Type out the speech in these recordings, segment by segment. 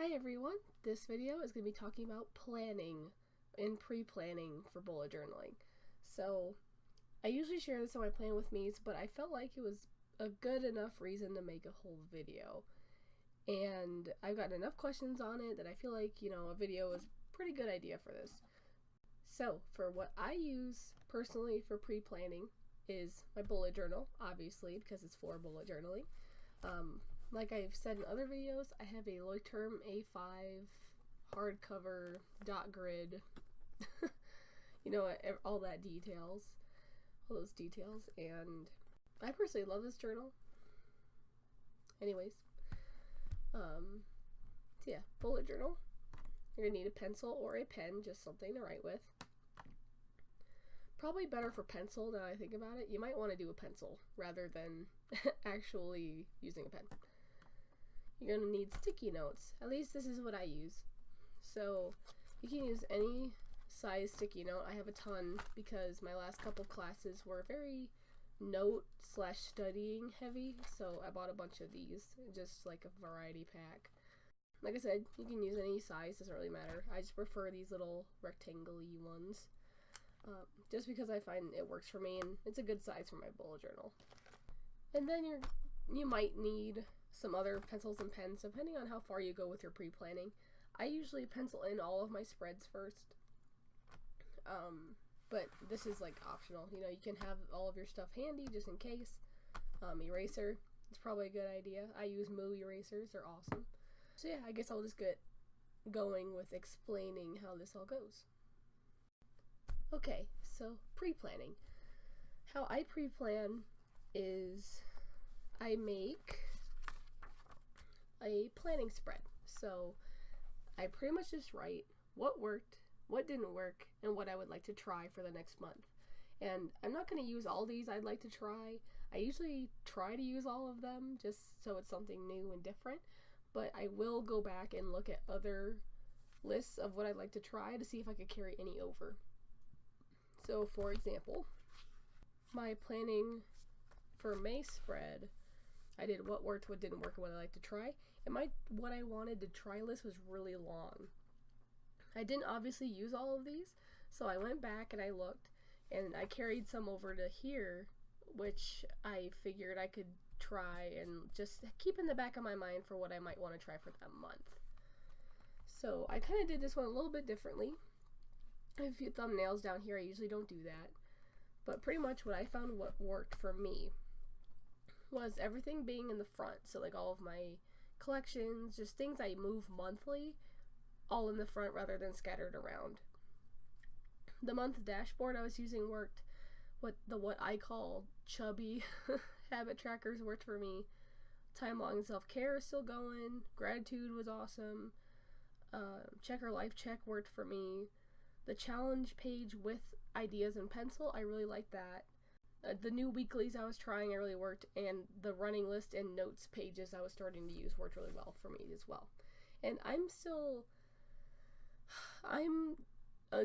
Hi everyone, this video is going to be talking about planning and pre-planning for bullet journaling. So I usually share this on my Plan With Me's, but I felt like it was a good enough reason to make a whole video. And I've gotten enough questions on it that I feel like, a video is a pretty good idea for this. So for what I use personally for pre-planning is my bullet journal, obviously, because it's for bullet journaling. Like I've said in other videos, I have a Leuchtturm A5 hardcover dot grid, all those details, and I personally love this journal. Anyways, so yeah, bullet journal. You're gonna need a pencil or a pen, just something to write with. Probably better for pencil now I think about it. You might want to do a pencil rather than actually using a pen. You're going to need sticky notes. At least this is what I use. So you can use any size sticky note. I have a ton because my last couple classes were very note/studying heavy. So I bought a bunch of these, just like a variety pack. Like I said, you can use any size, doesn't really matter. I just prefer these little rectangle-y ones. Just because I find it works for me and it's a good size for my bullet journal. And then you might need some other pencils and pens depending on how far you go with your pre-planning. I usually pencil in all of my spreads first, but this is like optional. You can have all of your stuff handy just in case. Eraser, it's probably a good idea. I use Moo erasers, they're awesome. So yeah, I guess I'll just get going with explaining how this all goes. Okay, so pre-planning. How I pre-plan is I make a planning spread. So I pretty much just write what worked, what didn't work, and what I would like to try for the next month. And I'm not going to use all these I'd like to try. I usually try to use all of them just so it's something new and different, but I will go back and look at other lists of what I'd like to try to see if I could carry any over. So for example, my planning for May spread, I did what worked, what didn't work, and what I like to try. And what I wanted to try list was really long. I didn't obviously use all of these, so I went back and I looked, and I carried some over to here, which I figured I could try and just keep in the back of my mind for what I might want to try for that month. So I kind of did this one a little bit differently. I have a few thumbnails down here. I usually don't do that. But pretty much what I found what worked for me was everything being in the front. So like all of my collections, just things I move monthly, all in the front rather than scattered around. The month dashboard I was using worked. What I call chubby habit trackers worked for me. Time long self-care is still going. Gratitude was awesome. Checker life check worked for me. The challenge page with ideas in pencil, I really liked that. The new weeklies I was trying, I really worked, and the running list and notes pages I was starting to use worked really well for me as well. And I'm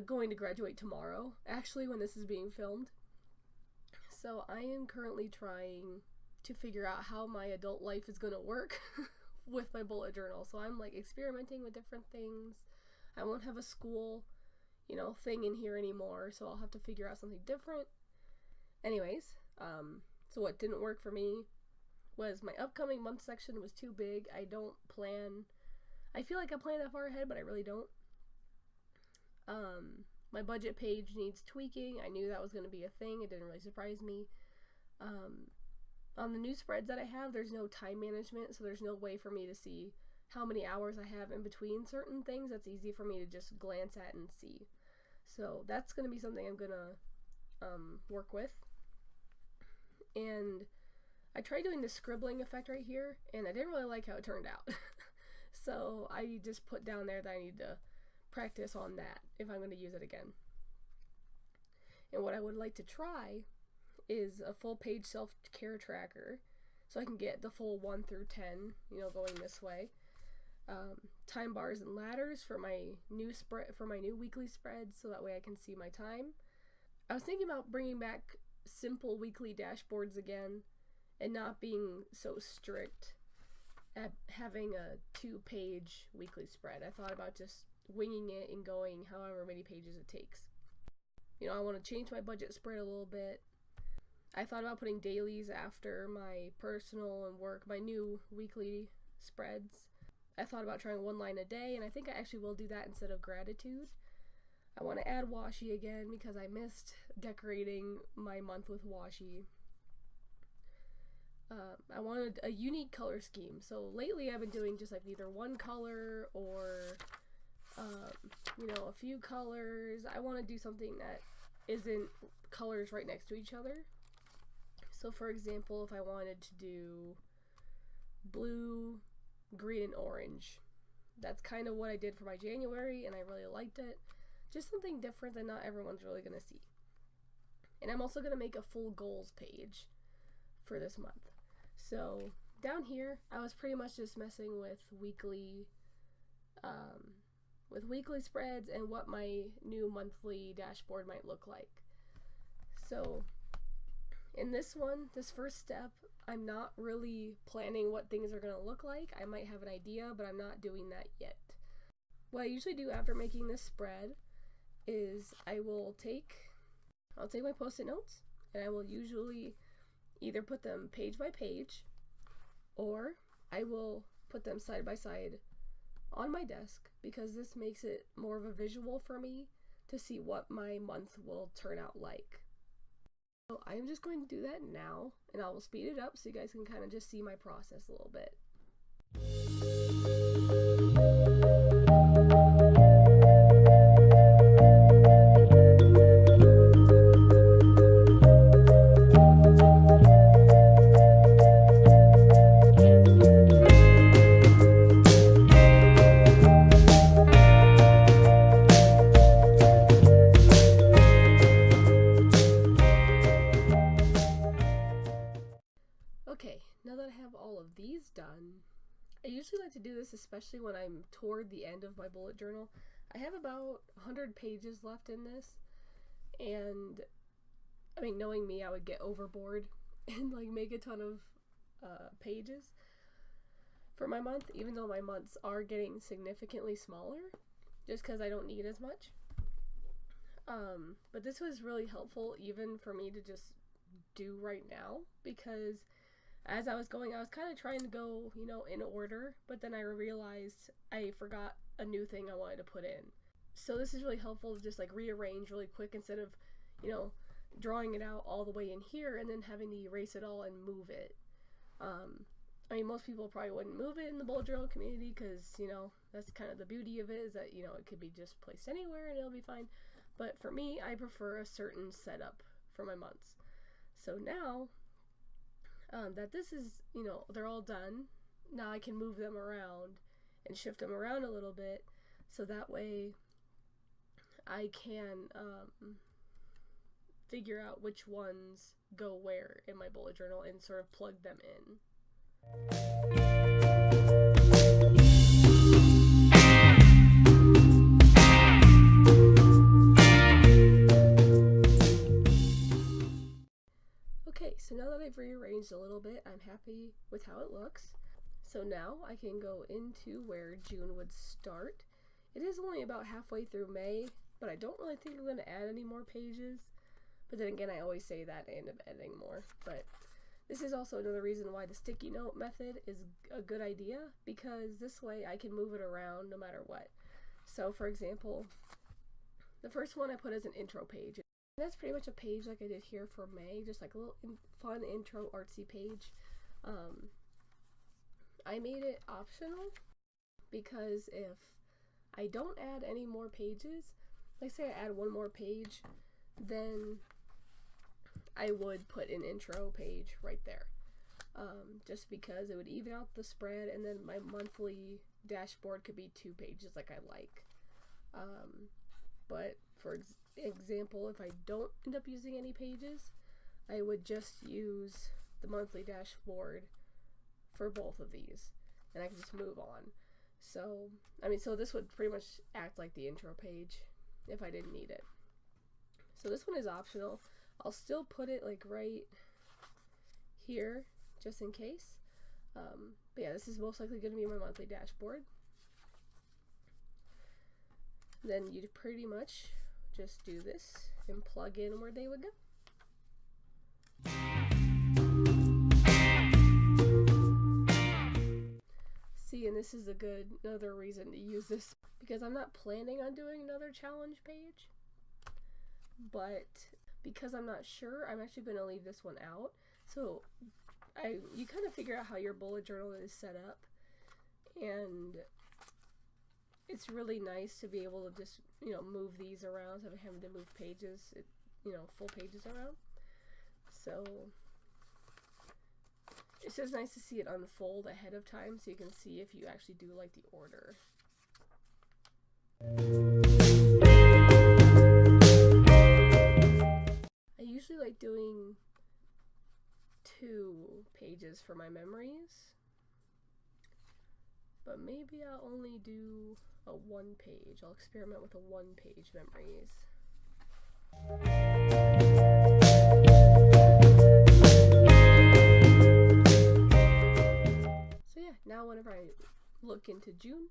going to graduate tomorrow, actually, when this is being filmed. So I am currently trying to figure out how my adult life is going to work with my bullet journal. So I'm like experimenting with different things. I won't have a school thing in here anymore, so I'll have to figure out something different. Anyways, so what didn't work for me was my upcoming month section was too big. I feel like I plan that far ahead, but I really don't. My budget page needs tweaking. I knew that was going to be a thing. It didn't really surprise me. On the new spreads that I have, there's no time management, so there's no way for me to see how many hours I have in between certain things. That's easy for me to just glance at and see. So that's going to be something I'm going to work with. And I tried doing the scribbling effect right here, and I didn't really like how it turned out. So I just put down there that I need to practice on that if I'm going to use it again. And what I would like to try is a full page self-care tracker, so I can get the full 1 through 10, going this way. Time bars and ladders for my new weekly spread, so that way I can see my time. I was thinking about bringing back simple weekly dashboards again and not being so strict having a 2-page weekly spread. I thought about just winging it and going however many pages it takes. You know, I want to change my budget spread a little bit. I thought about putting dailies after my personal and work, my new weekly spreads. I thought about trying 1 line a day, and I think I actually will do that instead of gratitude. I want to add washi again because I missed decorating my month with washi. I wanted a unique color scheme. So lately I've been doing just like either one color or, you know, a few colors. I want to do something that isn't colors right next to each other. So for example, if I wanted to do blue, green, and orange, that's kind of what I did for my January, and I really liked it. Just something different that not everyone's really going to see. And I'm also going to make a full goals page for this month. So down here, I was pretty much just messing with weekly spreads and what my new monthly dashboard might look like. So in this first step, I'm not really planning what things are going to look like. I might have an idea, but I'm not doing that yet. What I usually do after making this spread is I'll take my post-it notes, and I will usually either put them page by page, or I will put them side by side on my desk, because this makes it more of a visual for me to see what my month will turn out like. So I'm just going to do that now, and I will speed it up so you guys can kind of just see my process a little bit. Okay, now that I have all of these done, I usually like to do this especially when I'm toward the end of my bullet journal. I have about 100 pages left in this, and I mean, knowing me, I would get overboard and like make a ton of pages for my month, even though my months are getting significantly smaller just because I don't need as much. But this was really helpful even for me to just do right now, because as I was going, I was kind of trying to go, you know, in order, but then I realized I forgot a new thing I wanted to put in. So this is really helpful to just like rearrange really quick instead of, you know, drawing it out all the way in here and then having to erase it all and move it. I mean, most people probably wouldn't move it in the bullet journal community because, you know, that's kind of the beauty of it, is that, you know, it could be just placed anywhere and it'll be fine. But for me, I prefer a certain setup for my months. So now that this is, you know, they're all done, now I can move them around and shift them around a little bit, so that way I can figure out which ones go where in my bullet journal and sort of plug them in. Okay, so now that I've rearranged a little bit, I'm happy with how it looks. So now I can go into where June would start. It is only about halfway through May, but I don't really think I'm going to add any more pages. But then again, I always say that and end up adding more. But this is also another reason why the sticky note method is a good idea, because this way I can move it around no matter what. So for example, the first one I put as an intro page. That's pretty much a page like I did here for May, just like a little fun intro artsy page. I made it optional because if I don't add any more pages, like say I add one more page, then I would put an intro page right there. Just because it would even out the spread, and then my monthly dashboard could be 2 pages like I like. But for example, if I don't end up using any pages, I would just use the monthly dashboard for both of these, and I can just move on. So, I mean, so this would pretty much act like the intro page if I didn't need it. So this one is optional. I'll still put it like right here, just in case. But yeah, this is most likely going to be my monthly dashboard. Then you'd pretty much just do this and plug in where they would go. See, and this is another reason to use this, because I'm not planning on doing another challenge page, but because I'm not sure, I'm actually going to leave this one out. So you kind of figure out how your bullet journal is set up, and it's really nice to be able to just, move these around instead of having to move pages, full pages around. So it's just nice to see it unfold ahead of time so you can see if you actually do like the order. I usually like doing 2 pages for my memories, but maybe I'll only do a 1 page. I'll experiment with a 1 page memories. So yeah, now whenever I look into June,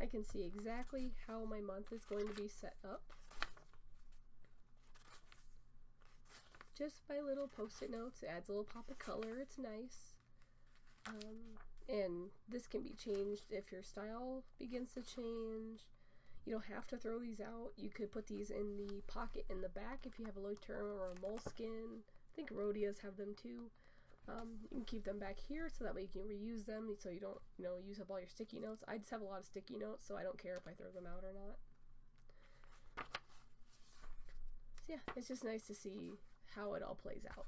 I can see exactly how my month is going to be set up. Just by little post-it notes. It adds a little pop of color. It's nice. And this can be changed if your style begins to change. You don't have to throw these out. You could put these in the pocket in the back if you have a Leuchtturm or a Moleskine. I think Rhodias have them too. You can keep them back here so that way you can reuse them so you don't, use up all your sticky notes. I just have a lot of sticky notes, so I don't care if I throw them out or not. So yeah, it's just nice to see how it all plays out.